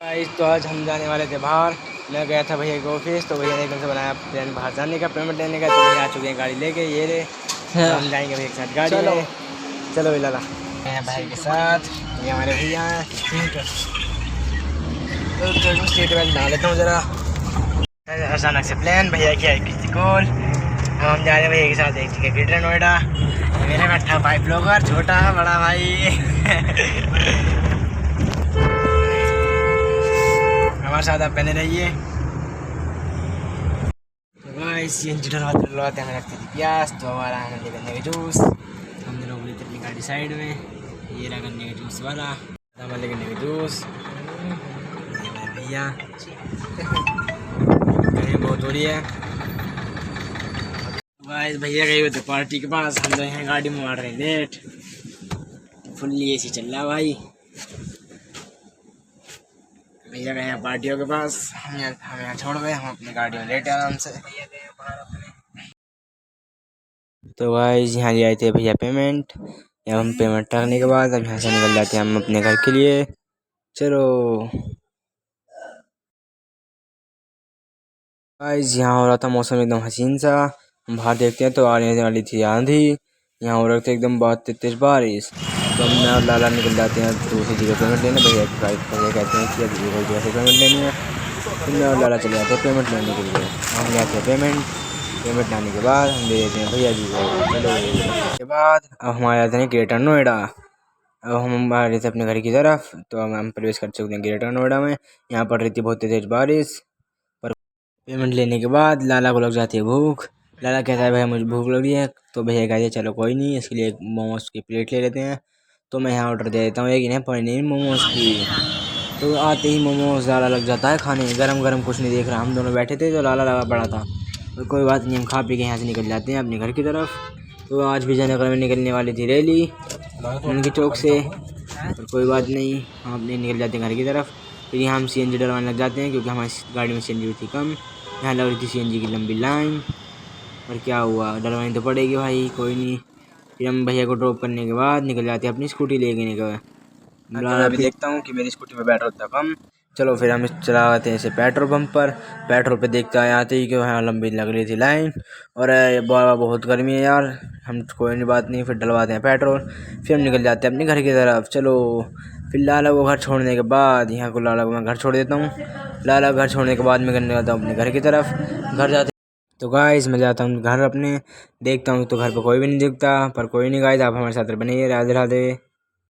Guys तो आज हम जाने वाले थे बाहर। मैं गया था भैया के ऑफिस, तो भैया ने एकदम से बनाया प्लान बाहर जाने का, पेमेंट लेने का। तो भैया आ चुके हैं गाड़ी लेके, ये रे तो हम जाएंगे भैया के साथ गाड़ी में। चलो लाला भाई के साथ, ये हमारे भैया हैं। तो सीट बेल्ट डाल लेता हूँ ज़रा। अचानक से प्लान भैया की आई किसी कॉल, हम जा रहे हैं भैया के साथ एक जगह ग्रेटर नोएडा। मेरे बैठा भाई ब्लॉगर, छोटा बड़ा भाई हमारे साथ आप पहने रहिए। हमें रखती थी प्यास, तो हमारा आनंद गन्ने का जूस। हमने लोग ली थी अपनी गाड़ी साइड में, ये रहा गन्ने का जूस वाला, हमारे गन्ने का जूस। भैया गर्मी बहुत हो रही है। गाइस भैया गए हुए थे पार्टी के पास, हम लोग यहाँ गाड़ी में मार रहे हैं लेट। फुल्ली एसी चल रहा भाई। भैया गए हैं पार्टियों के पास, हम यहाँ छोड़ गए, हम अपनी गाड़ी में लेटे आराम से। तो गाइस यहाँ ले आए थे भैया पेमेंट। अब हम पेमेंट करने के बाद अब यहाँ से निकल जाते हैं हम अपने घर के लिए। चलो गाइस यहाँ हो रहा था मौसम एकदम हसीन सा। हम बाहर देखते हैं तो आने वाली थी आंधी, यहाँ हो रहा था एकदम बहुत तेज बारिश। तो हम और लाला निकल जाते हैं दूसरी जगह पेमेंट लेने। भैया कहते हैं कि अभी कोई जगह से पेमेंट लेनी है। फिर मैं और लाला चले जाते हैं पेमेंट लेने के लिए। हम जाते हैं पेमेंट लाने के बाद हम दे देते हैं भैया जी को। चलो के बाद अब हम आ जाते हैं ग्रेटर नोएडा। अब हम आ रहे थे अपने घर की तरफ, तो हम प्रवेश कर चुके हैं ग्रेटर नोएडा में। यहाँ पड़ रही थी बहुत तेज बारिश। पर पेमेंट लेने के बाद लाला को लग जाती है भूख। लाला कहता है भैया मुझे भूख लग रही है, तो भैया कहते हैं चलो कोई नहीं, इसके लिए एक मोमोज की प्लेट ले लेते हैं। तो मैं यहाँ ऑर्डर दे देता हूँ एक इन्हें पनीर मोमोज की। तो आते ही मोमोज लाला लग जाता है खाने, गरम गरम कुछ नहीं देख रहा। हम दोनों बैठे थे तो लाला लगा पड़ा था। तो कोई बात नहीं, हम खा पी के यहाँ से निकल जाते हैं अपने घर की तरफ। तो आज विजयनगर में निकलने वाली थी रैली उनकी चौक से, पर कोई बात नहीं, हम अपने निकल जाते हैं घर की तरफ। फिर यहाँ हम CNG डलवाने लग जाते हैं, क्योंकि हमारी गाड़ी में CNG थी कम। यहाँ लग रही थी CNG की लंबी लाइन, पर क्या हुआ, डलवानी तो पड़ेगी भाई, कोई नहीं। फिर हम भैया को ड्रॉप करने के बाद निकल जाते हैं अपनी स्कूटी लेके निकल। मैं अभी देखता हूँ कि मेरी स्कूटी पे पेट्रोल था कम। चलो फिर हम चलाते हैं इसे पेट्रोल पंप पर। पेट्रोल पे देखते हैं आते ही कि वहाँ लंबी लग रही थी लाइन, और बहुत गर्मी है यार। हम कोई नहीं बात नहीं, फिर डलवाते हैं पेट्रोल। फिर हम निकल जाते हैं अपने घर की तरफ। चलो फिर लाला को घर छोड़ने के बाद, यहाँ को लाला को मैं घर छोड़ देता हूँ। लाला घर छोड़ने के बाद मैं करने जाता हूँ अपने घर की तरफ। घर जाते तो गाइस मैं जाता हूँ घर अपने, देखता हूँ तो घर पर कोई भी नहीं दिखता। पर कोई नहीं गाइस, आप हमारे साथ बने, राधे राधे।